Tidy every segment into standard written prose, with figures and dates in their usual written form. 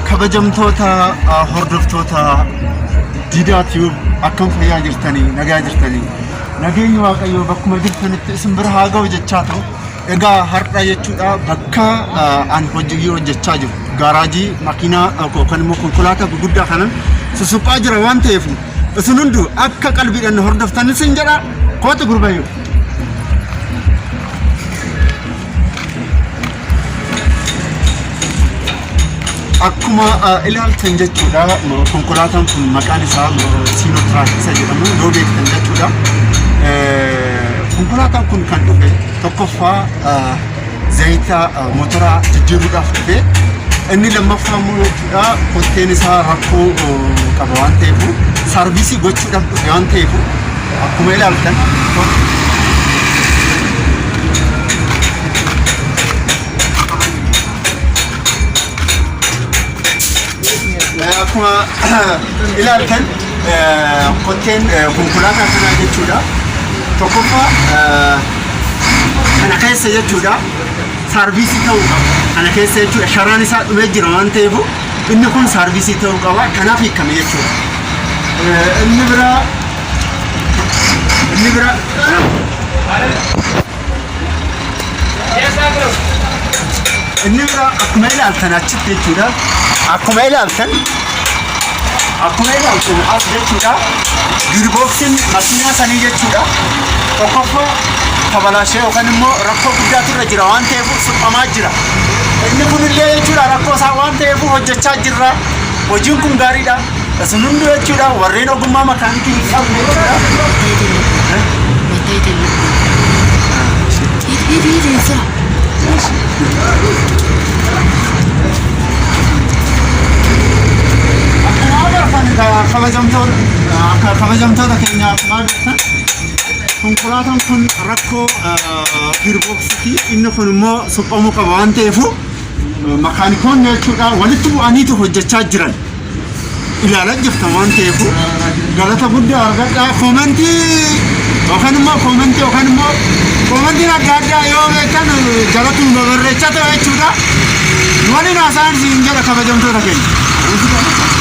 kabajamtoota hordoftoota Diidaa Tube akkam fayyaa jirtanii nagaa jirtanii nageenyi waaqayyoo bakkuma jirtanitti isin bira haa ga'u jechaa ta'u egaa har'a jechuudha bakka an hojii hojjechaa jiru gaaraajii makiinaa yookaan immoo konkolaataa gurguddaa kanan susuphaa jira waan ta'eef isin hundu akka qalbiidhaan hordoftan isin jedha koota gurbayyoo akkuma ilaaltan jechuudha konkolaataan kun maqaan isaa Siinootiraak isa jedhamu yoo beektan jechuudha konkolaataan kun kan dhufe tokkoffaa zayita motoraa jijjiiruudhaaf dhufe inni lammaffaa immoo jechuudha kotteen isaa rakkoo qaba waan ta'eef sarviisii gochuudhaaf dhufe waan ta'eef akkuma ilaaltan akkuma ilaaltan kotteen konkolaataa kanaa jechuudha tokkoffaa kana keessa jechuudha sarviisii ta'uu qaba kana keessa jechuudha sharaan isaa dhumee jira waan ta'eef inni kun sarviisii ta'uu qaba kanaaf hiikame jechuudha inni bira akkuma ilaaltan achitti jechuudha akkuma ilaaltan as jechuudha girbooksin makiinaa sanii jechuudha tokkoffaa tabalaashee yookaan immoo rakkoo guddaatu irra jira waan ta'eef suphamaa jira inni kunillee jechuudha rakkoo isaa waan ta'eef hojjechaa jirra hojiin kun gaariidha isin hundi jechuudha warreen ogummaa makaanikii hin qabne jechuudha kabajamtoota keenyaaf maal jettan konkolaataan kun rakkoo girbooksiiti inni kun immoo suphamuu qaba waan ta'eef makaanikoonni jechuudha walitti bu'aniitu hojjechaa jiran ilaalaa jirtan waan ta'eef galata guddaa argadhaa koomentii koomentiin adda addaa yoo beektan jalatuun babarreechaa ta'e jechuudha waliin haasaan siin jedha kabajamtoota keenya.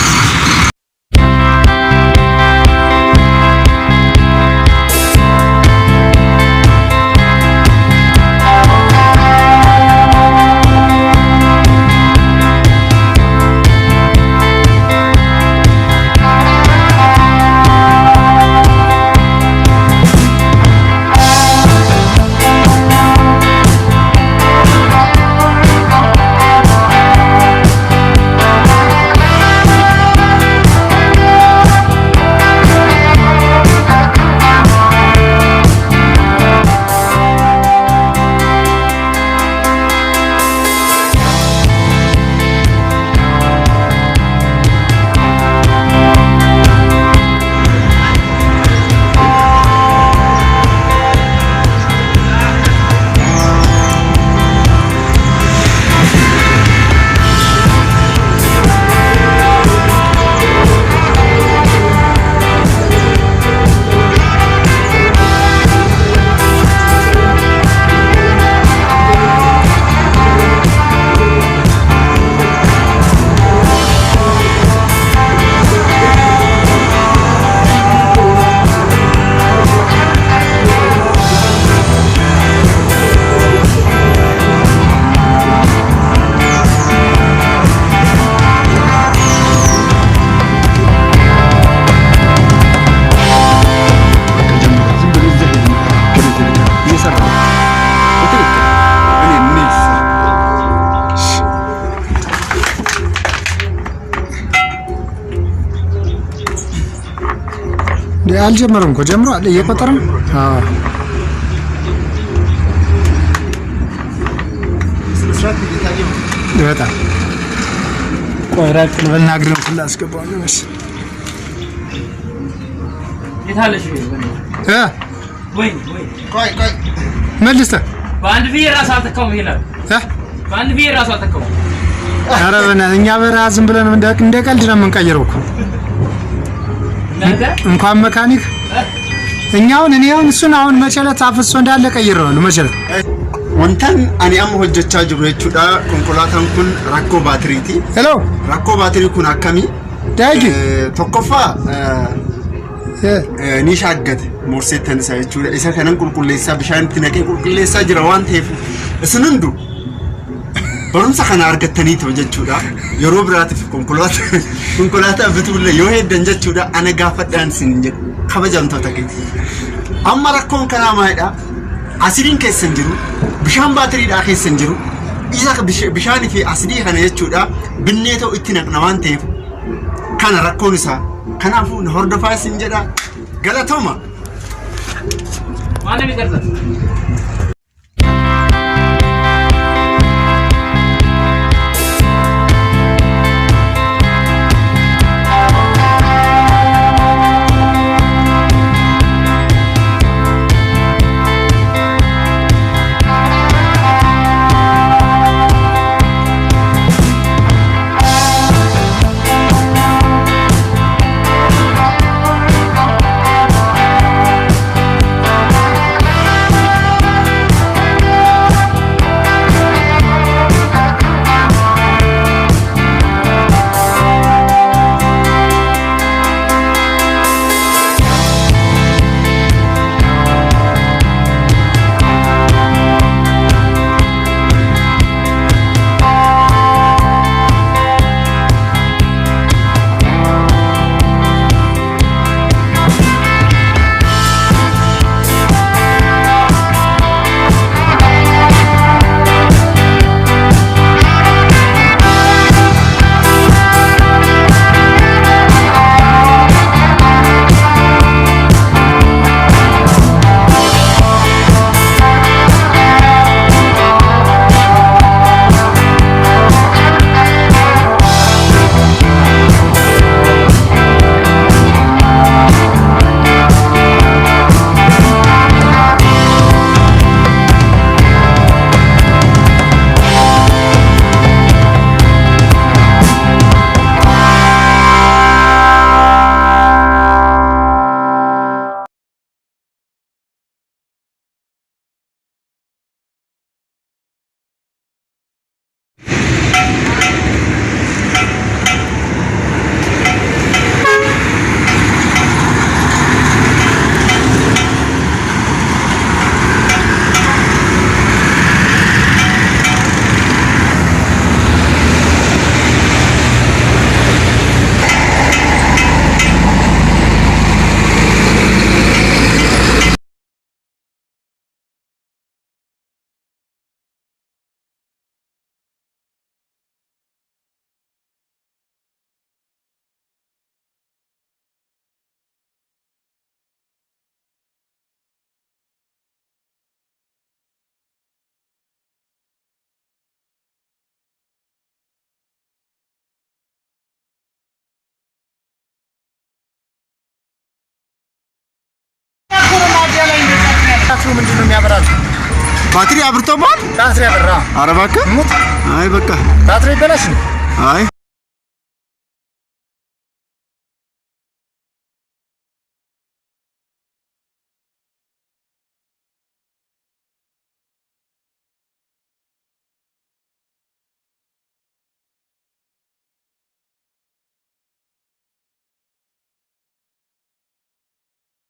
አልጀመረም እኮ ጀምሯል እየቆጠረ ነው በጣም ቆይ ራቅ ብለና ግረም ስላስገባው ነው እሺ የታለሽ ወይ ቆይ መልሰ በአንድ ቢራ ራስ አልተካውም ይላል በአንድ ቢራ ራስ አልተካውም ኧረ በእናትህ እኛ በረሃ ዝም ብለን እንደ ቀልድ ነው የምንቀይረው እኮ እንኳን መካኒክ እኛውን እኔውን እሱን አሁን መቸለት አፍሶ እንዳለ ቀይረዋል መቸለት wantan ani amma hojjechaa jiru jechuudha konkolaataan kun rakkoo baatiriiti. Hello. Rakkoo baatirii kun akkamii? Daagi. Tokkoffaa ni shaaggate morseettan isaa jechuudha. Isa kanan qulqulleessaa bishaan itti naqee qulqulleessaa jira waan ta'eef isin hundu barumsa kana argattaniitu jechuudha. Yeroo biraatiif konkolaataa bituullee yoo heddan jechuudha ana gaafadhaan sin jedhu kabajamtoota keeti. Amma rakkoon kanaa maalidha? Asiriin keessan jiru bishaan baatiriidhaa keessan jiru isa bishaanii fi asidii kana jechuudha binneetoo itti naqna waan ta'eef kana rakkoon isaa kanaafuu na hordofaa sin jedha galatooma. Mana biqilta. ምንድነው የሚያበራል? ባትሪ አብርቶማል? ባትሪ አበራ። ኧረ እባክህ ሙት። አይ በቃ ባትሪ ይበላሽ። አይ